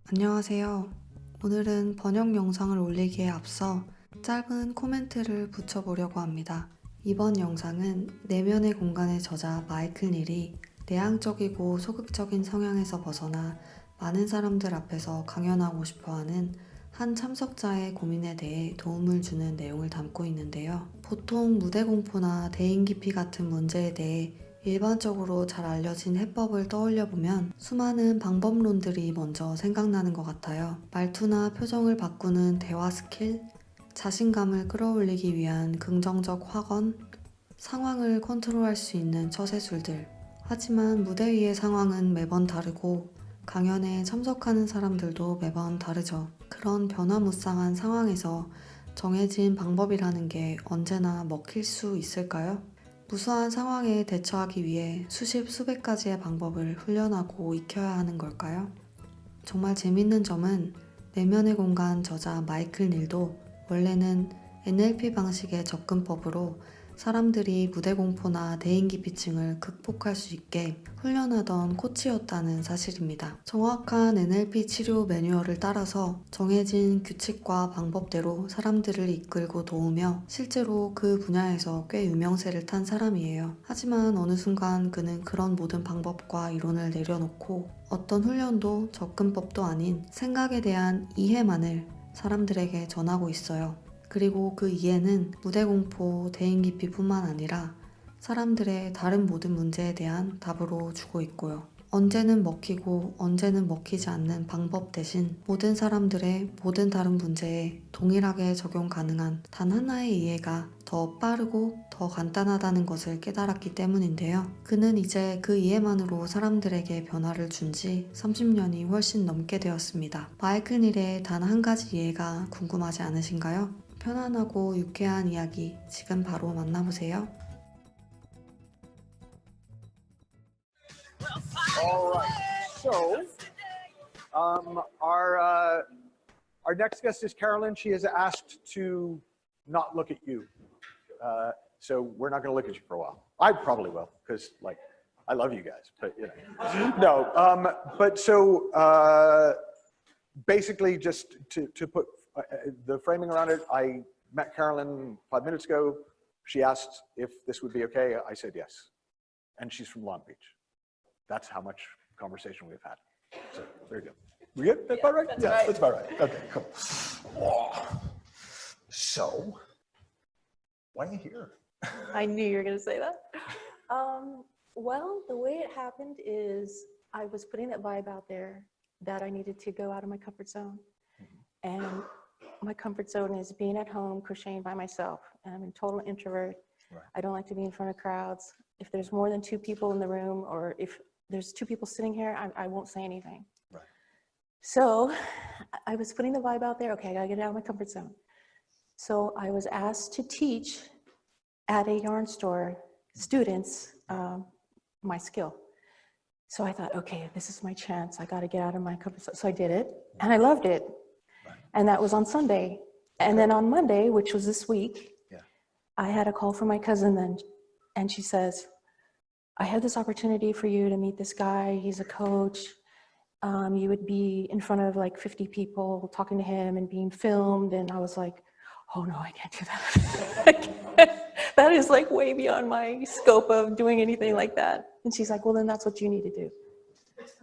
안녕하세요. 오늘은 번역 영상을 올리기에 앞서 짧은 코멘트를 붙여보려고 합니다. 이번 영상은 내면의 공간의 저자 마이클 닐이 내향적이고 소극적인 성향에서 벗어나 많은 사람들 앞에서 강연하고 싶어하는 한 참석자의 고민에 대해 도움을 주는 내용을 담고 있는데요. 보통 무대공포나 대인기피 같은 문제에 대해 일반적으로 잘 알려진 해법을 떠올려보면 수많은 방법론들이 먼저 생각나는 것 같아요. 말투나 표정을 바꾸는 대화 스킬, 자신감을 끌어올리기 위한 긍정적 확언, 상황을 컨트롤할 수 있는 처세술들. 하지만 무대 위의 상황은 매번 다르고 강연에 참석하는 사람들도 매번 다르죠. 그런 변화무쌍한 상황에서 정해진 방법이라는 게 언제나 먹힐 수 있을까요? 무수한 상황에 대처하기 위해 수십 수백 가지의 방법을 훈련하고 익혀야 하는 걸까요? 정말 재밌는 점은 내면의 공간 저자 마이클 닐도 원래는 NLP 방식의 접근법으로 사람들이 무대공포나 대인기피증을 극복할 수 있게 훈련하던 코치였다는 사실입니다. 정확한 NLP 치료 매뉴얼을 따라서 정해진 규칙과 방법대로 사람들을 이끌고 도우며 실제로 그 분야에서 꽤 유명세를 탄 사람이에요. 하지만 어느 순간 그는 그런 모든 방법과 이론을 내려놓고 어떤 훈련도 접근법도 아닌 생각에 대한 이해만을 사람들에게 전하고 있어요. 그리고 그 이해는 무대공포, 대인기피뿐만 아니라 사람들의 다른 모든 문제에 대한 답으로 주고 있고요. 언제는 먹히고 언제는 먹히지 않는 방법 대신 모든 사람들의 모든 다른 문제에 동일하게 적용 가능한 단 하나의 이해가 더 빠르고 더 간단하다는 것을 깨달았기 때문인데요. 그는 이제 그 이해만으로 사람들에게 변화를 준 지 30년이 훨씬 넘게 되었습니다. 마이클 닐의 단 한 가지 이해가 궁금하지 않으신가요? 편안하고 유쾌한 이야기 지금 바로 만나보세요. All right. So, our next guest is Carolyn. She is asked to not look at you. So we're not going to look at you for a while. I probably will, because like I love you guys, but you know. No. But so basically, just to put the framing around it, I met Carolyn 5 minutes ago. She asked if this would be okay. I said yes, and she's from Long Beach. That's how much conversation we've had. So there you go. We good? That's about right? That's yeah, right. That's about right. Okay, cool. Oh. So, why are you here? I knew you were going to say that. Well, the way it happened is I was putting that vibe out there that I needed to go out of my comfort zone. And my comfort zone is being at home, crocheting by myself. And I'm a total introvert. Right. I don't like to be in front of crowds. If there's more than 2 people in the room, or if there's 2 people sitting here, I won't say anything. Right. So I was putting the vibe out there. Okay, I gotta get out of my comfort zone. So I was asked to teach at a yarn store students my skill. So I thought, okay, this is my chance. I gotta get out of my comfort zone. So I did it, and I loved it. Right. And that was on Sunday. And then on Monday, which was this week, I had a call from my cousin then, and she says, I had this opportunity for you to meet this guy. He's a coach. You would be in front of like 50 people talking to him and being filmed. And I was like, oh no, I can't do that. That is like way beyond my scope of doing anything like that. And she's like, well, then that's what you need to do.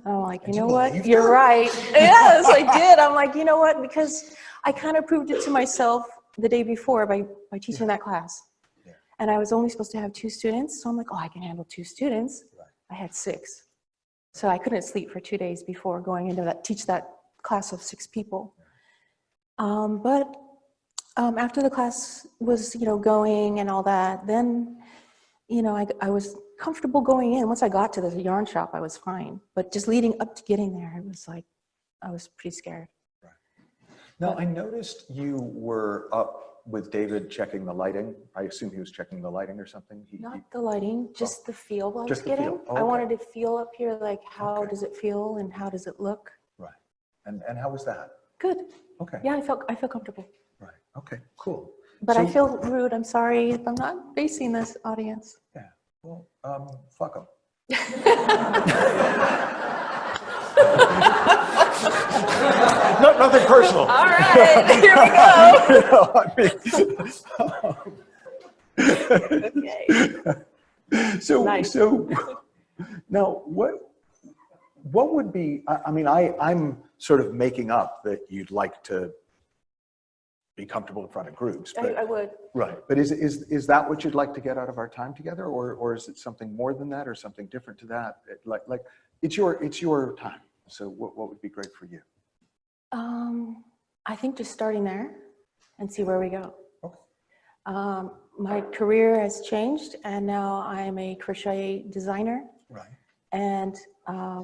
And I'm like, you know what? You're right. Yes, I did. I'm like, you know what? Because I kind of proved it to myself the day before by teaching that class. Yeah. And I was only supposed to have 2 students. So I'm like, oh, I can handle 2 students. Right. I had 6. So I couldn't sleep for 2 days before going into teach that class of 6 people. But after the class was, going and all that, then, I was comfortable going in. Once I got to the yarn shop, I was fine. But just leading up to getting there, it was like, I was pretty scared. Now, I noticed you were up with David checking the lighting. I assume he was checking the lighting or something. Not the lighting, just the feel I was Just the getting. feel. Oh, I okay. wanted to feel up here, like how Okay. does it feel and how does it look? Right. And how was that? Good. Okay. Yeah, I feel comfortable. Right. Okay. Cool. But So- I feel rude. I'm sorry if I'm not facing this audience. Yeah. Well, fuck them. nothing personal. All right, here we go. Okay. So, Nice. so now what would be, I mean, I'm sort of making up that you'd like to be comfortable in front of groups. But, I would. right, but is that what you'd like to get out of our time together, or is it something more than that, or something different to that? Like it's your time. So what would be great for you? I think just starting there and see where we go. Okay. My career has changed, and now I'm a crochet designer. Right. And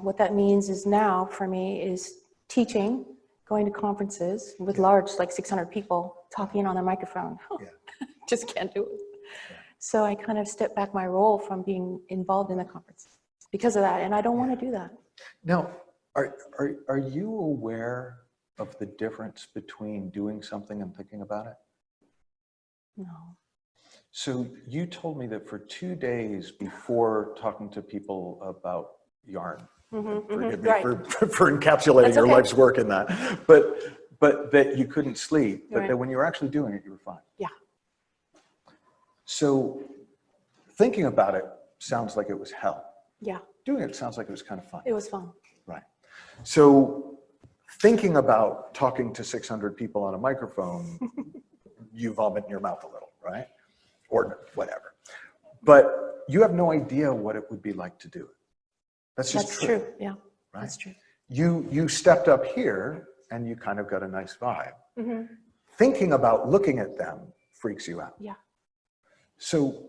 what that means is now for me is teaching, going to conferences with large, like 600 people, talking on a microphone. Yeah. Just can't do it. Yeah. So I kind of stepped back my role from being involved in the conference because of that, and I don't want to do that. Now, are you aware of the difference between doing something and thinking about it? No. So you told me that for 2 days before talking to people about yarn, forgive me right. for encapsulating That's your okay. life's work in that, but that you couldn't sleep, but Right. that when you were actually doing it, you were fine. Yeah. So thinking about it sounds like it was hell. Yeah, Doing it sounds like it was kind of fun. it was fun. Right. So thinking about talking to 600 people on a microphone, you vomit in your mouth a little, right? Or whatever. But you have no idea what it would be like to do it. That's just That's true. true. Yeah, Right? that's true. You stepped up here and you kind of got a nice vibe. Thinking about looking at them freaks you out. Yeah. So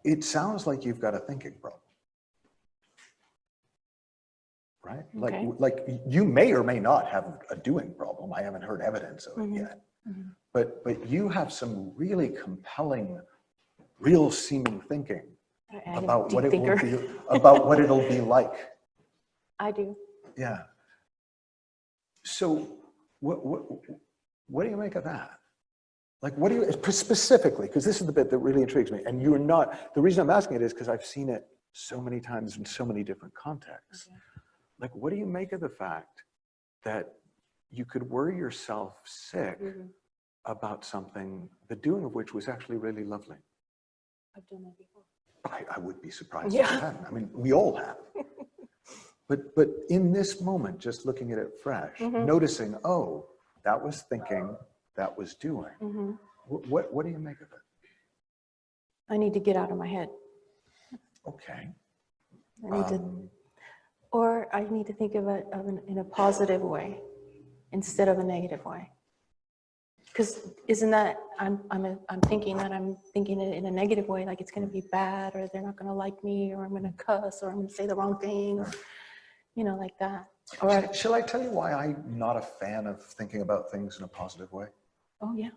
it sounds like you've got a thinking problem. Right? Okay. Like you may or may not have a doing problem. I haven't heard evidence of it yet. But you have some really compelling, real seeming thinking I'm a about deep what it thinker. will be, about what it'll be like. I do. Yeah. So what do you make of that? Like, what do you, specifically, because this is the bit that really intrigues me, and you're not, the reason I'm asking it is because I've seen it so many times in so many different contexts. Okay. Like, what do you make of the fact that you could worry yourself sick about something, the doing of which was actually really lovely? I've done that before. I would be surprised Yeah. if you hadn't. I mean, we all have. But in this moment, just looking at it fresh, noticing, oh, that was thinking, that was doing. What do you make of it? I need to get out of my head. Okay. I need to, or I need to think of it in a positive way instead of a negative way. Because isn't that I'm thinking that I'm thinking it in a negative way, like it's going to be bad, or they're not going to like me, or I'm going to cuss, or I'm going to say the wrong thing, or, you know, like that. Or Shall I tell you why I'm not a fan of thinking about things in a positive way? oh yeah,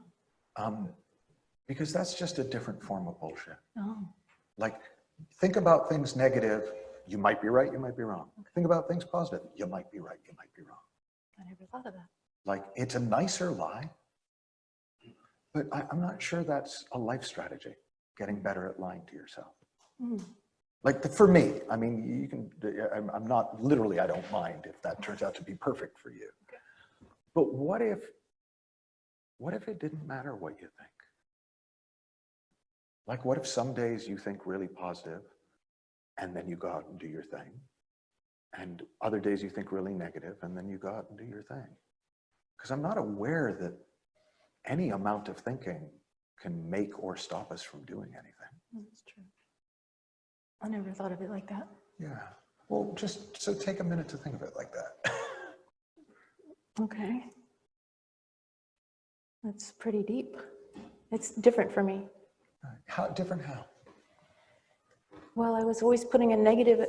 Because that's just a different form of bullshit. oh Like, think about things negative, you might be right, you might be wrong. Think about things positive, you might be right, you might be wrong. I never thought of that. Like, it's a nicer lie, but I'm not sure that's a life strategy, getting better at lying to yourself. Like, for me, I mean, you can, I'm not, literally, I don't mind if that turns out to be perfect for you. But what if it didn't matter what you think? Like, what if some days you think really positive and then you go out and do your thing, and other days you think really negative and then you go out and do your thing? Because I'm not aware that any amount of thinking can make or stop us from doing anything. That's true. I never thought of it like that. Yeah. Well, just so take a minute to think of it like that. Okay. That's pretty deep. It's different for me. How different? How? Well, I was always putting a negative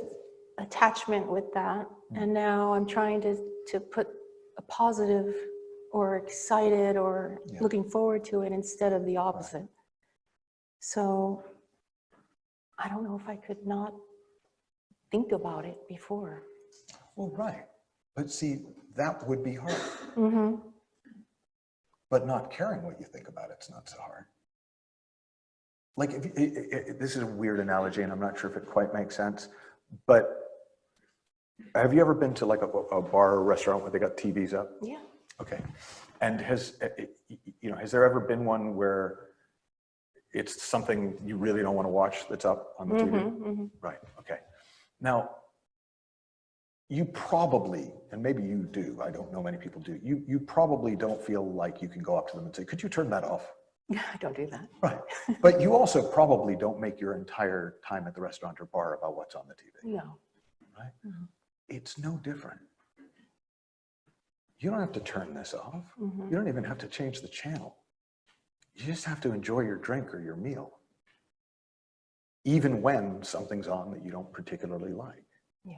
attachment with that, and now I'm trying to put a positive or excited or looking forward to it instead of the opposite. So I don't know if I could not think about it before. Well, right. But see, that would be hard. But not caring what you think about it's not so hard. Like, this is a weird analogy, and I'm not sure if it quite makes sense, but have you ever been to like a bar or restaurant where they got TVs up? Yeah. Okay. And has there ever been one where it's something you really don't want to watch that's up on the TV? Right. Okay. Now, you probably, and maybe you do, I don't know many people do, you probably don't feel like you can go up to them and say, could you turn that off? I don't do that. Right. But you also probably don't make your entire time at the restaurant or bar about what's on the TV. No. Right? It's no different. You don't have to turn this off. You don't even have to change the channel. You just have to enjoy your drink or your meal, even when something's on that you don't particularly like. Yeah.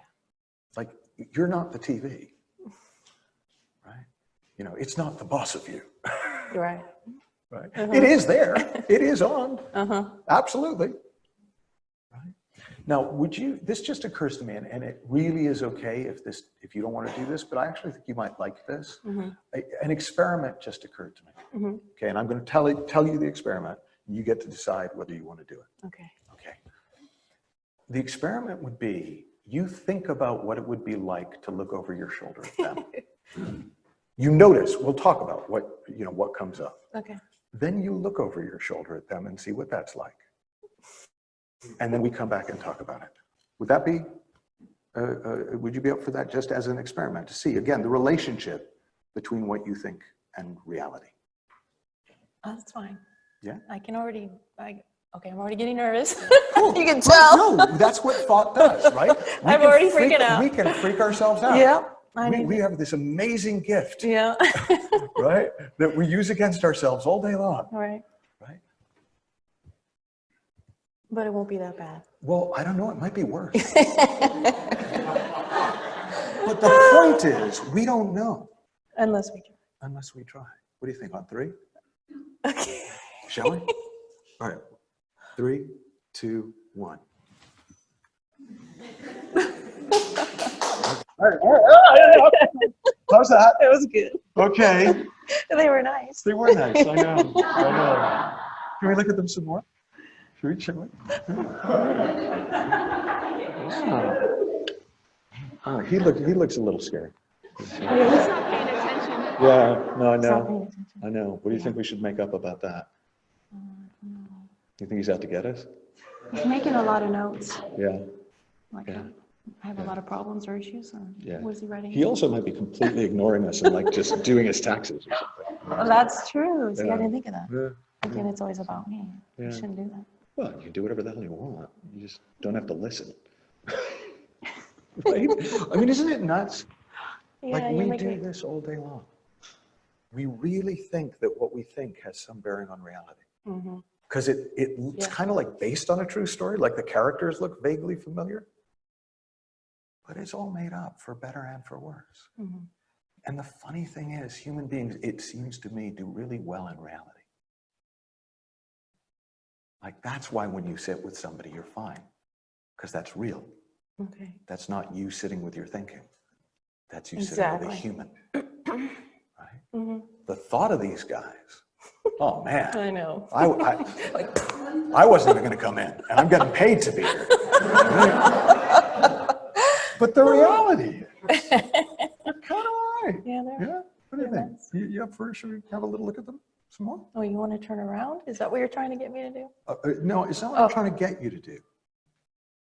Like, you're not the TV, right? You know, it's not the boss of you. Right. Right. It is there. It is on. Absolutely. Right. Now, this just occurs to me, and it really is okay if you don't want to do this, but I actually think you might like this. An experiment just occurred to me. Okay, and I'm going to tell you the experiment, and you get to decide whether you want to do it. Okay. Okay. The experiment would be, you think about what it would be like to look over your shoulder at them. You notice, we'll talk about what comes up. Okay. Then you look over your shoulder at them and see what that's like. And then we come back and talk about it. Would that be, would you be up for that just as an experiment to see, again, the relationship between what you think and reality? Oh, that's fine. Yeah? I can already, okay, I'm already getting nervous. Cool. You can tell. No, that's what thought does, right? I'm already freaking out. We can freak ourselves out. Yeah. We have this amazing gift, Yeah. right? That we use against ourselves all day long. Right. Right? But it won't be that bad. Well, I don't know, it might be worse. But the point is, we don't know. Unless we can. Unless we try. What do you think, on 3? Okay. Shall we? All right. 3, 2, 1. All right. How's that? It was good. Okay. They were nice. They were nice. I know. I know. Can we look at them some more? Should we? Oh, he looks a little scary. He's not paying attention. Yeah. No, I He's not know. paying attention. I know. What do you think we should make up about that? You think he's out to get us? He's making a lot of notes. Yeah. Like, Yeah. I have a lot of problems or issues. Or Yeah. what is he writing? He also might be completely ignoring us and like just doing his taxes or something. Well, that's true. See, Yeah. I didn't think of that. Yeah. Again, it's always about me. Yeah. I shouldn't do that. Well, you can do whatever the hell you want. You just don't have to listen. Right? I mean, isn't it nuts? Yeah, Like, you we make do me. this all day long. We really think that what we think has some bearing on reality. Because it's kind of like based on a true story, like the characters look vaguely familiar. But it's all made up, for better and for worse. And the funny thing is, human beings, it seems to me, do really well in reality. Like, that's why when you sit with somebody, you're fine. Because that's real. Okay. That's not you sitting with your thinking. That's you sitting with a human. Right? The thought of these guys, oh man. I know. I wasn't even going to come in, and I'm getting paid to be here. But the reality is, they're kind of all right. Yeah, they're. Yeah? What do you they're think? nice. You up for it? Should we have a little look at them some more? Oh, you want to turn around? Is that what you're trying to get me to do? No, it's not what I'm trying to get you to do.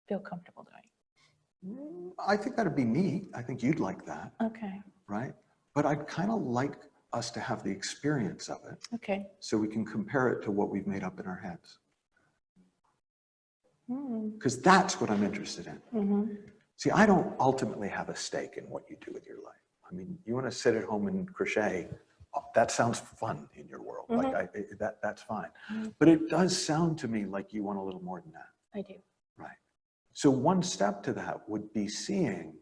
Feel comfortable doing. I think that'd be neat. I think you'd like that, Okay. right? But I'd kind of like us to have the experience of it Okay. so we can compare it to what we've made up in our heads. Because that's what I'm interested in. See, I don't ultimately have a stake in what you do with your life. I mean, you want to sit at home and crochet, that sounds fun in your world. Like that's fine. But it does sound to me like you want a little more than that. I do. Right. So one step to that would be seeing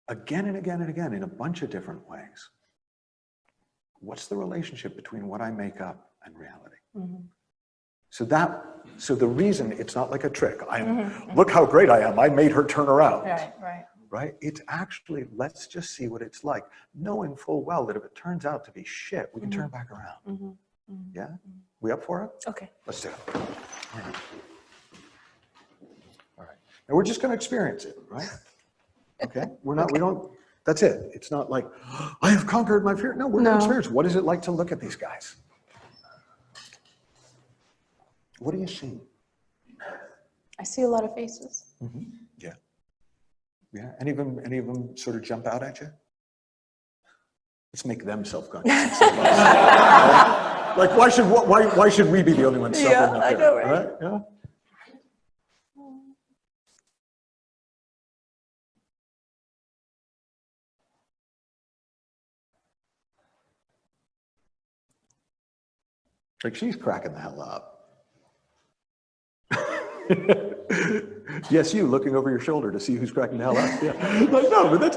again and again and again in a bunch of different ways, what's the relationship between what I make up and reality? So the reason it's not like a trick, look how great I am, I made her turn around. Right? It's actually, let's just see what it's like, knowing full well that if it turns out to be shit, we can turn back around. Yeah? We up for it? Okay. Let's do it. All right. Now we're just going to experience it, right? Okay? We don't, That's it. It's not like, I have conquered my fear. No, we're going to No. experience. What is it like to look at these guys? What do you see? I see a lot of faces. Yeah. Yeah. Any of them sort of jump out at you? Let's make them self-conscious. instead of us. Like, why should we be the only ones suffering up I here? know, right? Yeah. Like, she's cracking the hell up. Yes, you looking over your shoulder to see who's cracking the hell up. Yeah. Like, no, but that's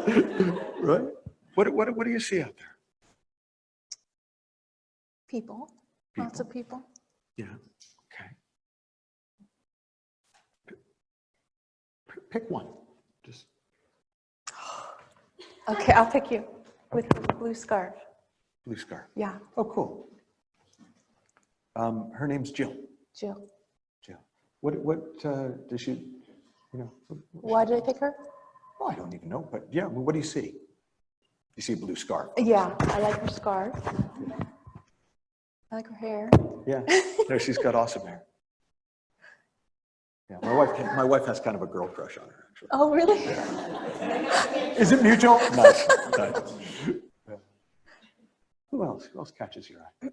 right. What do you see out there? People. Lots of people. Yeah. Okay. Pick one. Just Okay, I'll pick you with the blue scarf. blue scarf. Yeah, Oh, cool. Her name's Jill. Jill. Jill. What does she? You know. Why did I pick her? Oh, I don't even know. But yeah, well, what do you see? You see a blue scarf. Yeah, I like her scarf. I like her hair. Yeah. No, she's got awesome hair. Yeah, my wife has kind of a girl crush on her, actually. Oh, really? Is it mutual? Nice. Nice. Yeah. Who else? Who else catches your eye?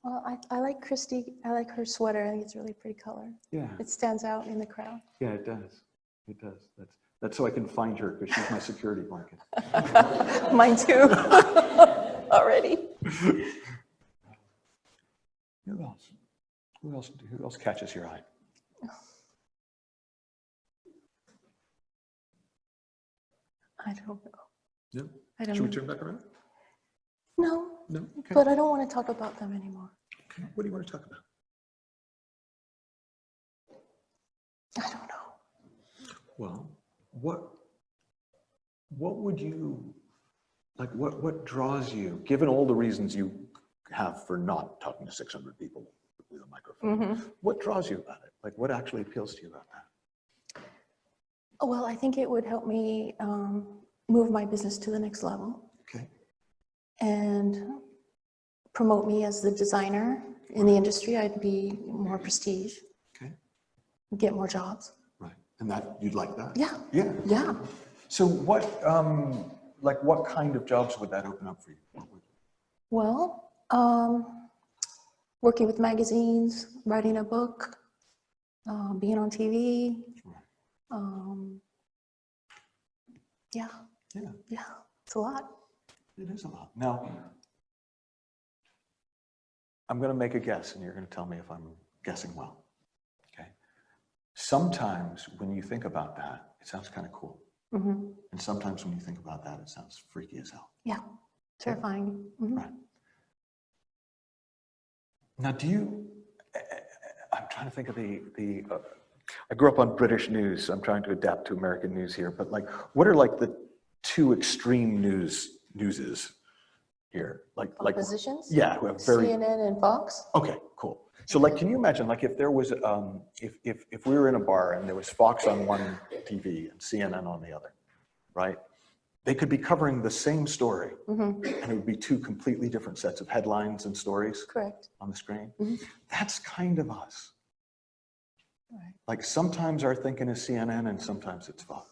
Well, I like Christy. I like her sweater. I think it's a really pretty color. Yeah. It stands out in the crowd. Yeah, it does. It does. That's so I can find her because she's my security blanket. Mine too. Already. Who else? Who else catches your eye? I don't know. No. I don't Should we know. turn back around? No, No. Okay. but I don't want to talk about them anymore. Okay. What do you want to talk about? I don't know. Well, what would you like? What draws you, given all the reasons you have for not talking to 600 people with a microphone? What draws you about it? Like, what actually appeals to you about that? Well, I think it would help me move my business to the next level Okay. and promote me as the designer in the industry. I'd be more prestige, Okay. get more jobs. Right. And that you'd like that? Yeah. Yeah. Yeah. So what kind of jobs would that open up for you? What would- Well, working with magazines, writing a book, being on TV. Yeah. Yeah. Yeah. It's a lot. It is a lot. Now, I'm going to make a guess, and you're going to tell me if I'm guessing well. Okay. Sometimes when you think about that, it sounds kind of cool. And sometimes when you think about that, it sounds freaky as hell. Yeah. Terrifying. Right. Now, I'm trying to think of I grew up on British news. I'm trying to adapt to American news here, but like, what are like the two extreme newses here? Like Positions? yeah, who have very CNN and Fox. okay, cool. So like, can you imagine like if there was if we were in a bar and there was Fox on one TV and CNN on the other, right? They could be covering the same story, and it would be two completely different sets of headlines and stories Correct. on the screen. That's kind of us. Right. Like sometimes our thinking is CNN and sometimes it's Fox,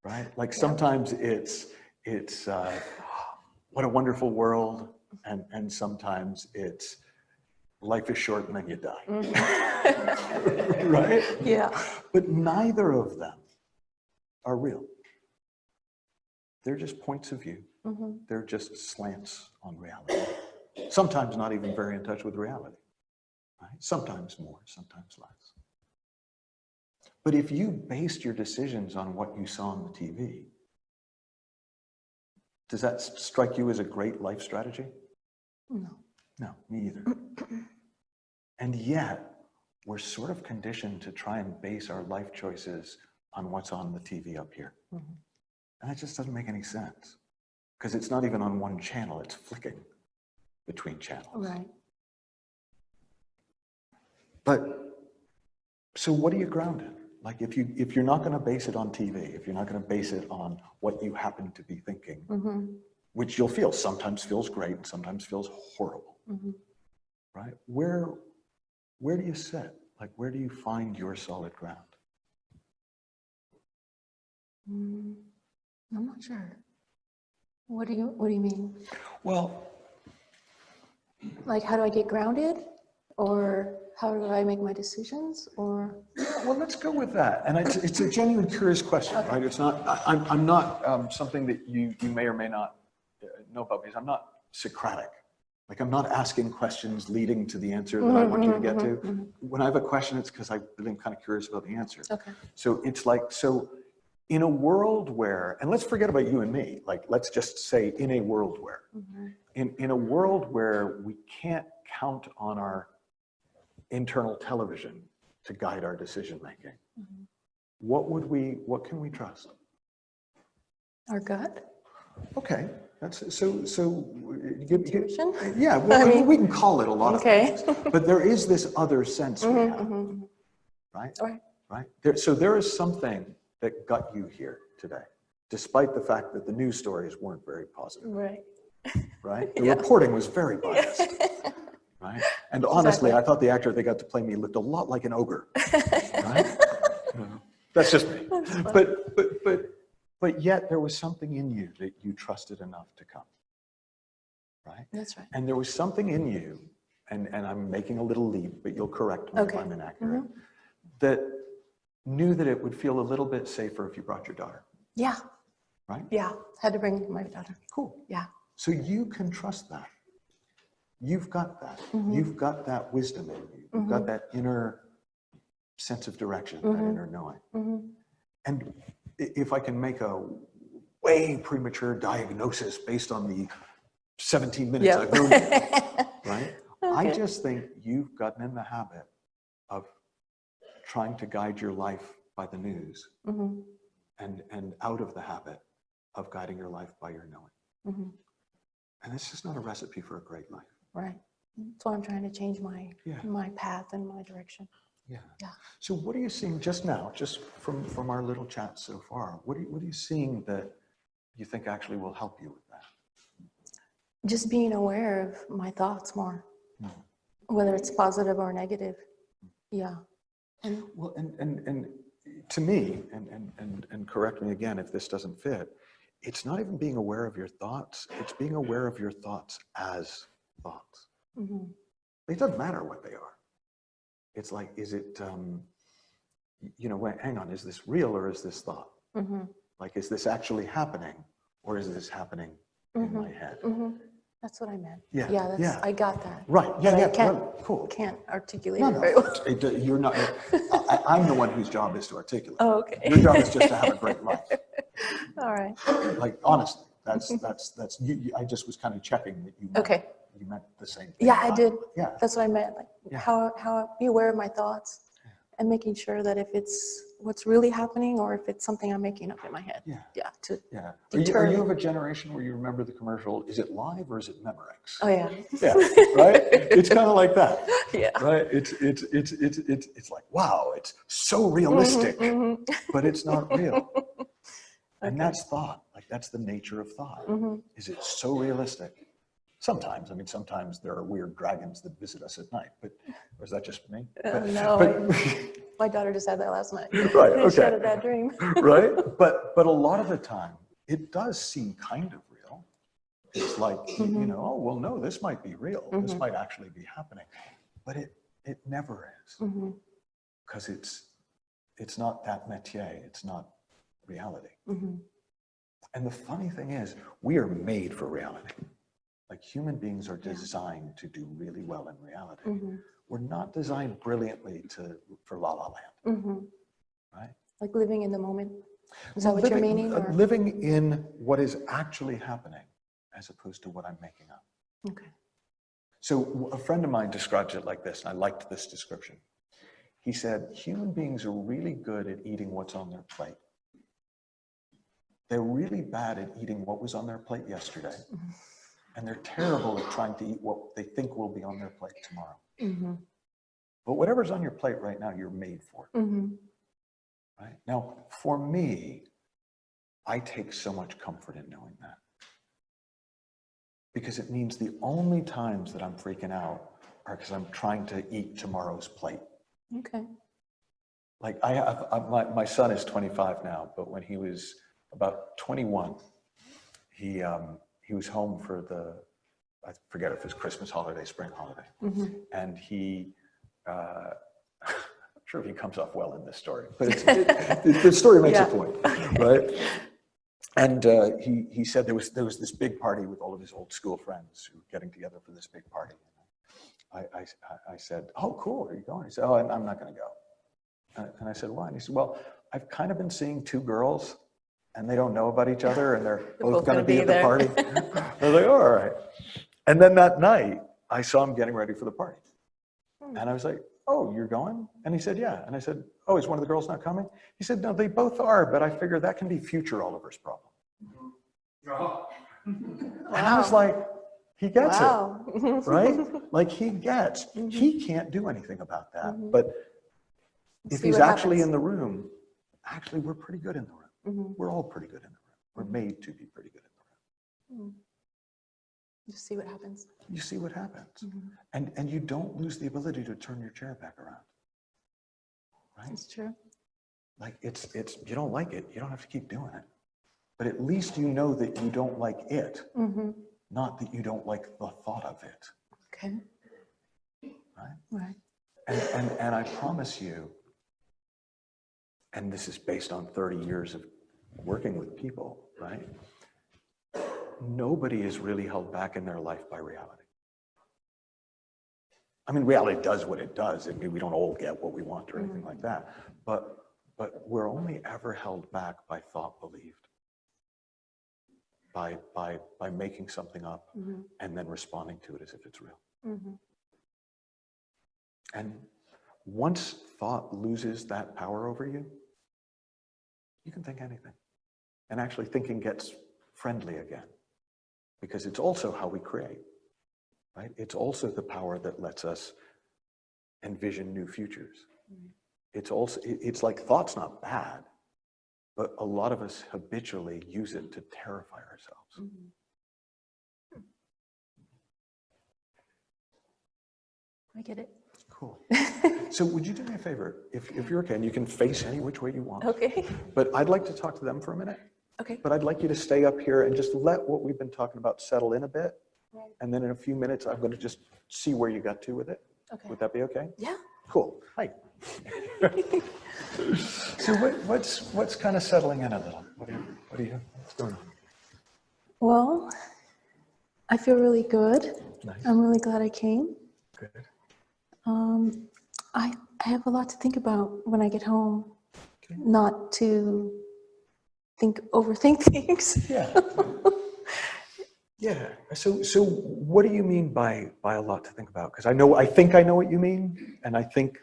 right? Like sometimes it's what a wonderful world, and sometimes it's life is short and then you die, right? Yeah. But neither of them are real. They're just points of view. They're just slants on reality. Sometimes not even very in touch with reality. Right? Sometimes more, sometimes less. But if you based your decisions on what you saw on the TV, does that strike you as a great life strategy? No. No, me either. And yet, we're sort of conditioned to try and base our life choices on what's on the TV up here. And that just doesn't make any sense. Because it's not even on one channel, it's flicking between channels. Right. But, so what are you grounded? Like if you're not going to base it on TV, if you're not going to base it on what you happen to be thinking, which you'll feel sometimes feels great and sometimes feels horrible, right? Where do you sit? Like where do you find your solid ground? I'm not sure. What do you mean? Well, like how do I get grounded, or how do I make my decisions, or? well, let's go with that. And it's a genuine, curious question, right? It's not. I'm not something that you may or may not know about, because I'm not Socratic. Like I'm not asking questions leading to the answer that I want you to get to. When I have a question, it's because I really am kind of curious about the answer. Okay. So it's like in a world where, and let's forget about you and me. Like let's just say in a world where, in a world where we can't count on our internal television to guide our decision making, what can we trust? Our gut? Okay, that's so. Intuition? Yeah, well, I mean, we can call it a lot of things, but there is this other sense we have, right? Right. There is something that got you here today, despite the fact that the news stories weren't very positive. Right. Right. The reporting was very biased. Right. And honestly, I thought the actor they got to play me looked a lot like an ogre. Right. That's just me. But yet there was something in you that you trusted enough to come. Right. That's right. And there was something in you, and I'm making a little leap, but you'll correct me if I'm inaccurate, that knew that it would feel a little bit safer if you brought your daughter. Yeah. Right? Yeah. Had to bring my daughter. Cool. Yeah. So you can trust that. You've got that. You've got that wisdom in you. You've got that inner sense of direction, that inner knowing. And if I can make a way premature diagnosis based on the 17 minutes I've known you, right? I just think you've gotten in the habit of trying to guide your life by the news and out of the habit of guiding your life by your knowing. And it's just not a recipe for a great life. Right. That's why I'm trying to change my path and my direction. Yeah. So what are you seeing just now, just from our little chat so far? What are you seeing that you think actually will help you with that? Just being aware of my thoughts more, whether it's positive or negative. Yeah. And well, and to me, and correct me again if this doesn't fit, it's not even being aware of your thoughts, it's being aware of your thoughts as thoughts. It doesn't matter what they are. It's like, is it, hang on, is this real or is this thought? Like, is this actually happening or is this happening in my head? That's what I meant. Yeah, I got that. Right, I can't, cool. Can't articulate it very well. You're not, I'm the one whose job is to articulate. Oh, okay. Your job is just to have a great life. All right. Like, honestly, that's you, I just was kind of checking that you meant the same thing. Yeah, I did. Yeah. That's what I meant. Like how be aware of my thoughts and making sure that if it's what's really happening or if it's something I'm making up in my head. Are you of a generation where you remember the commercial, is it live or is it Memorex? Oh yeah. Yeah, right? It's kind of like that. Yeah. Right? It's like, wow, it's so realistic, but it's not real. And that's thought. Like that's the nature of thought. Is it so realistic? Sometimes, sometimes there are weird dragons that visit us at night, or is that just me? No, my daughter just had that last night. Right, okay. She had a bad dream. Right, but a lot of the time, it does seem kind of real. It's like, oh, well, no, this might be real. This might actually be happening, but it never is, because it's not that métier. It's not reality. And the funny thing is, we are made for reality. Like human beings are designed to do really well in reality. We're not designed brilliantly for La La Land, right? Like living in the moment. Is that what you're meaning? Or? Living in what is actually happening as opposed to what I'm making up. Okay. So a friend of mine describes it like this, and I liked this description. He said, human beings are really good at eating what's on their plate. They're really bad at eating what was on their plate yesterday. And they're terrible at trying to eat what they think will be on their plate tomorrow. But whatever's on your plate right now, you're made for. right? Now, for me, I take so much comfort in knowing that. Because it means the only times that I'm freaking out are because I'm trying to eat tomorrow's plate. Okay. Like I have, my son is 25 now, but when he was about 21, he was home for I forget if it was Christmas holiday, spring holiday. And he, I'm sure he comes off well in this story, but the story makes a point, right? And he said there was this big party with all of his old school friends who were getting together for this big party. I said, oh, cool, are you going? He said, oh, I'm not going to go. And I said, why? And he said, well, I've kind of been seeing two girls and they don't know about each other and they're both going to be at the party. I was like, oh, all right. And then that night, I saw him getting ready for the party. And I was like, oh, you're going? And he said, yeah. And I said, oh, is one of the girls not coming? He said, no, they both are, but I figure that can be future Oliver's problem. And I was like, he gets it, right? Like he gets, he can't do anything about that. But if he's actually in the room, actually, we're pretty good in the room. We're all pretty good in the room. We're made to be pretty good in the room. You see what happens. You see what happens. And you don't lose the ability to turn your chair back around. Right? That's true. Like it's you don't like it, you don't have to keep doing it. But at least you know that you don't like it, not that you don't like the thought of it. Okay. Right? Right. And I promise you, and this is based on 30 years of working with people, right? Nobody is really held back in their life by reality. I mean, reality does what it does. I mean, we don't all get what we want or anything like that. But we're only ever held back by thought believed. By making something up and then responding to it as if it's real. And once thought loses that power over you, you can think anything. And actually thinking gets friendly again. Because it's also how we create, right? It's also the power that lets us envision new futures. It's like thought's not bad, but a lot of us habitually use it to terrify ourselves. I get it. Cool. So would you do me a favor? If you're okay, and you can face any which way you want. Okay. But I'd like to talk to them for a minute. Okay. But I'd like you to stay up here and just let what we've been talking about settle in a bit. Right. And then in a few minutes, I'm going to just see where you got to with it. Okay. Would that be okay? Yeah. Cool. Hi. So what's kind of settling in a little? What's going on? Well, I feel really good. Nice. I'm really glad I came. Good. I have a lot to think about when I get home. Okay. Not to overthink things. Yeah. Yeah. So what do you mean by a lot to think about? Because I think I know what you mean, and I think,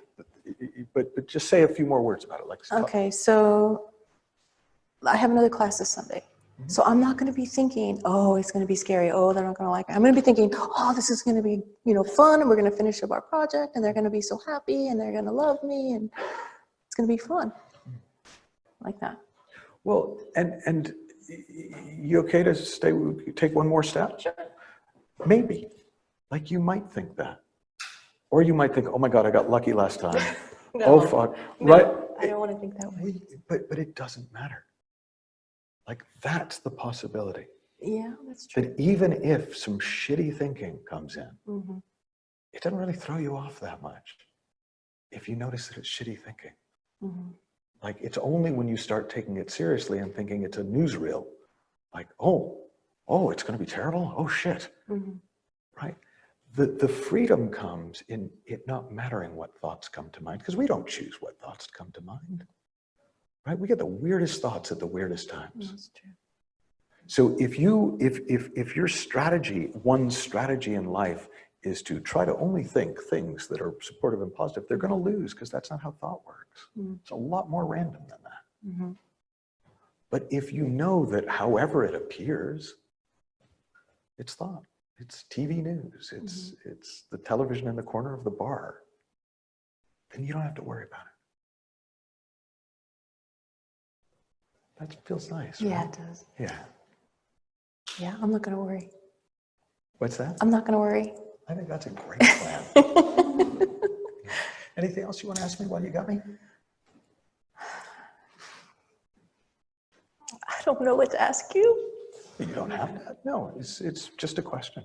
but just say a few more words about it. Like. Okay, so I have another class this Sunday. So I'm not going to be thinking, oh, it's going to be scary. Oh, they're not going to like me. I'm going to be thinking, oh, this is going to be, fun, and we're going to finish up our project, and they're going to be so happy, and they're going to love me, and it's going to be fun, like that. Well, and you okay to take one more step? Sure. Maybe. Like you might think that. Or you might think, oh my God, I got lucky last time. No, oh, fuck. no, right? I don't want to think that way. But it doesn't matter. Like that's the possibility. Yeah, that's true. That even if some shitty thinking comes in, it doesn't really throw you off that much. If you notice that it's shitty thinking. Like it's only when you start taking it seriously and thinking it's a newsreel, like, oh, it's going to be terrible. Oh shit. Right? The freedom comes in it not mattering what thoughts come to mind, because we don't choose what thoughts come to mind. Right? We get the weirdest thoughts at the weirdest times. That's true. So if your strategy, one strategy in life is to try to only think things that are supportive and positive, they're going to lose, because that's not how thought works. It's a lot more random than that. But if you know that however it appears, it's thought, it's TV news, it's the television in the corner of the bar, then you don't have to worry about it. That feels nice. Yeah, right? it does. Yeah. Yeah, I'm not going to worry. What's that? I'm not going to worry. I think that's a great plan. Anything else you want to ask me while you got me? I don't know what to ask you. You don't have to. No, it's just a question.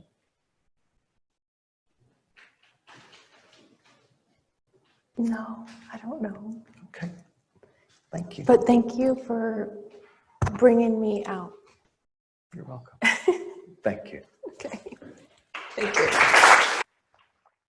No, I don't know. Okay. Thank you. But thank you for bringing me out. You're welcome. Thank you. Okay. Thank you.